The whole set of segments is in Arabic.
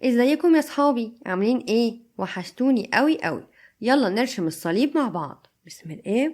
ازيكم يا صحابي؟ عاملين ايه؟ وحشتوني قوي قوي. يلا نرشم الصليب مع بعض. بسم الاب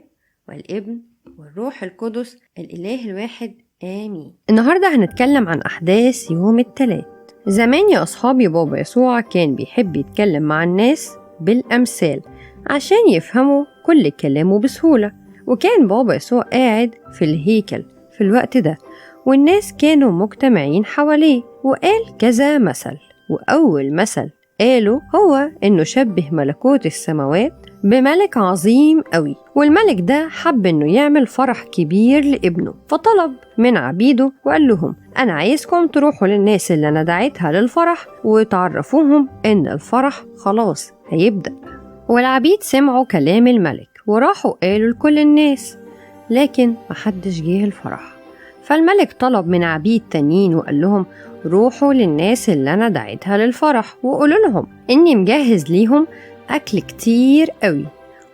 والابن والروح القدس الاله الواحد امين. النهارده هنتكلم عن احداث يوم الثلاث. زمان يا اصحابي بابا يسوع كان بيحب يتكلم مع الناس بالامثال عشان يفهموا كل كلامه بسهوله. وكان بابا يسوع قاعد في الهيكل في الوقت ده، والناس كانوا مجتمعين حواليه، وقال كذا مثل. وأول مثل قاله هو إنه شبه ملكوت السماوات بملك عظيم قوي، والملك ده حب إنه يعمل فرح كبير لابنه، فطلب من عبيده وقال لهم: أنا عايزكم تروحوا للناس اللي أنا دعيتها للفرح وتعرفوهم إن الفرح خلاص هيبدأ. والعبيد سمعوا كلام الملك وراحوا قالوا لكل الناس، لكن محدش جه الفرح. فالملك طلب من عبيد تانيين وقال لهم: روحوا للناس اللي أنا دعيتها للفرح وقولوا لهم إني مجهز ليهم أكل كتير قوي،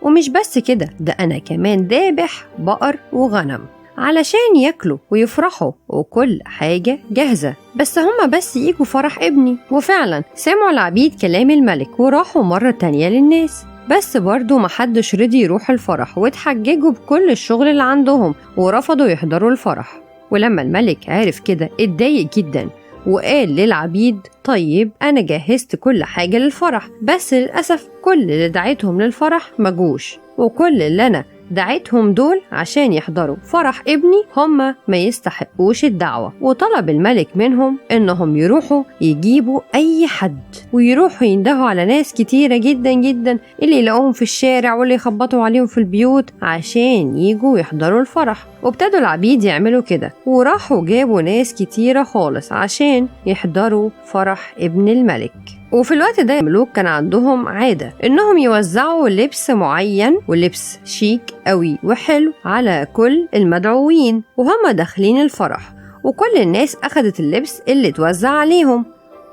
ومش بس كده، ده أنا كمان دابح بقر وغنم علشان ياكلوا ويفرحوا، وكل حاجة جاهزة، بس هما بس ييجوا فرح ابني. وفعلا سمعوا العبيد كلام الملك وراحوا مرة تانية للناس، بس برضو محدش رضي يروح الفرح، واتحججوا بكل الشغل اللي عندهم ورفضوا يحضروا الفرح. ولما الملك عرف كده اتضايق جدا وقال للعبيد: طيب أنا جهزت كل حاجة للفرح، بس للأسف كل اللي دعيتهم للفرح مجوش، وكل اللي أنا دعيتهم دول عشان يحضروا فرح ابني هم ما يستحقوش الدعوة. وطلب الملك منهم إنهم يروحوا يجيبوا أي حد ويروحوا يندهوا على ناس كتيرة جدا جدا اللي يلاقوهم في الشارع واللي يخبطوا عليهم في البيوت عشان يجوا يحضروا الفرح. وابتدوا العبيد يعملوا كده، وراحوا جابوا ناس كتيرة خالص عشان يحضروا فرح ابن الملك. وفي الوقت ده الملوك كان عندهم عادة إنهم يوزعوا لبس معين ولبس شيك قوي وحلو على كل المدعوين وهم داخلين الفرح، وكل الناس أخدت اللبس اللي توزع عليهم.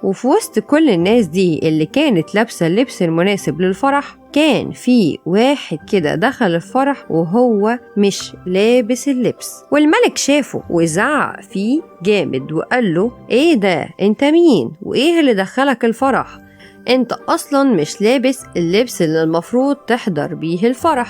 وفي وسط كل الناس دي اللي كانت لابسة اللبس المناسب للفرح، كان في واحد كده دخل الفرح وهو مش لابس اللبس، والملك شافه وزعق فيه جامد وقال له: ايه ده؟ انت مين؟ وايه اللي دخلك الفرح؟ انت اصلا مش لابس اللبس اللي المفروض تحضر بيه الفرح.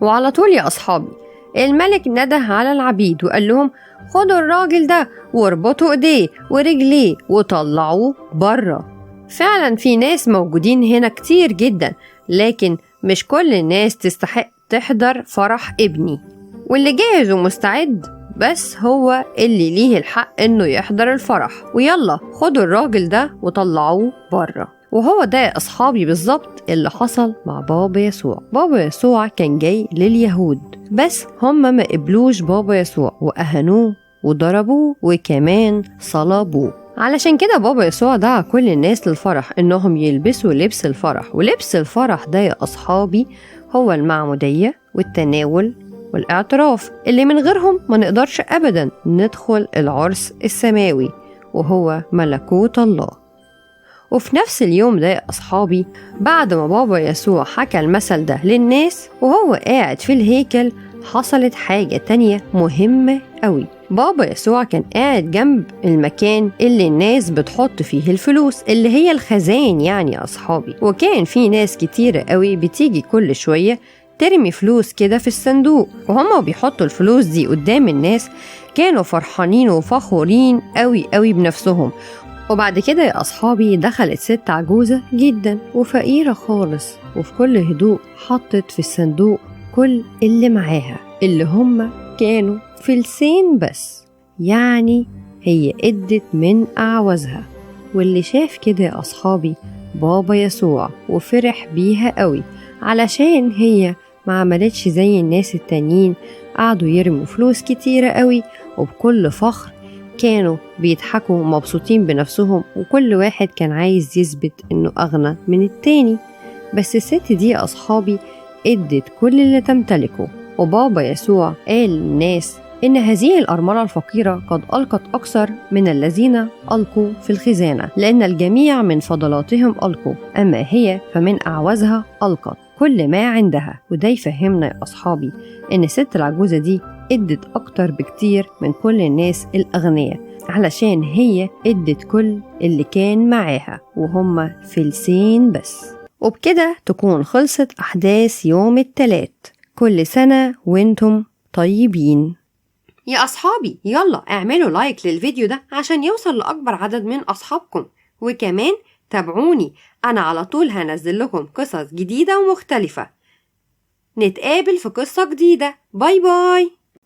وعلى طول يا اصحابي الملك نده على العبيد وقال لهم: خدوا الراجل ده واربطوا ايديه ورجليه وطلعوه بره. فعلا في ناس موجودين هنا كتير جدا، لكن مش كل الناس تستحق تحضر فرح ابني، واللي جاهز ومستعد بس هو اللي ليه الحق انه يحضر الفرح. ويلا خدوا الراجل ده وطلعوه بره. وهو ده يا أصحابي بالظبط اللي حصل مع بابا يسوع. بابا يسوع كان جاي لليهود، بس هم ما قبلوش بابا يسوع وأهانوه وضربوه وكمان صلبوه. علشان كده بابا يسوع دعا كل الناس للفرح إنهم يلبسوا لبس الفرح. ولبس الفرح ده يا أصحابي هو المعمودية والتناول والاعتراف، اللي من غيرهم ما نقدرش أبدا ندخل العرس السماوي وهو ملكوت الله. وفي نفس اليوم ده يا أصحابي، بعد ما بابا يسوع حكى المثل ده للناس وهو قاعد في الهيكل، حصلت حاجة تانية مهمة قوي. بابا يسوع كان قاعد جنب المكان اللي الناس بتحط فيه الفلوس، اللي هي الخزائن يعني يا أصحابي. وكان في ناس كتيرة قوي بتيجي كل شوية ترمي فلوس كده في الصندوق، وهما بيحطوا الفلوس دي قدام الناس كانوا فرحانين وفخورين قوي قوي بنفسهم. وبعد كده يا أصحابي دخلت ست عجوزة جدا وفقيرة خالص، وفي كل هدوء حطت في الصندوق كل اللي معاها، اللي هم كانوا فلسين بس، يعني هي ادت من أعوزها. واللي شاف كده يا أصحابي بابا يسوع وفرح بيها قوي، علشان هي ما عملتش زي الناس التانيين قعدوا يرموا فلوس كتيرة قوي وبكل فخر كانوا بيضحكوا مبسوطين بنفسهم، وكل واحد كان عايز يثبت انه اغنى من التاني. بس الست دي يا اصحابي ادت كل اللي تمتلكه. وبابا يسوع قال للناس ان هذه الارملة الفقيرة قد القت اكثر من الذين القوا في الخزانة، لان الجميع من فضلاتهم القوا، اما هي فمن اعوزها القت كل ما عندها. وده يفهمنا يا اصحابي ان الست العجوزة دي ادت اكتر بكتير من كل الناس الاغنياء، علشان هي ادت كل اللي كان معاها وهم فلسين بس. وبكده تكون خلصت أحداث يوم التلات. كل سنة وانتم طيبين. يا أصحابي يلا اعملوا لايك للفيديو ده عشان يوصل لأكبر عدد من أصحابكم، وكمان تابعوني، أنا على طول هنزل لكم قصص جديدة ومختلفة. نتقابل في قصة جديدة. باي باي.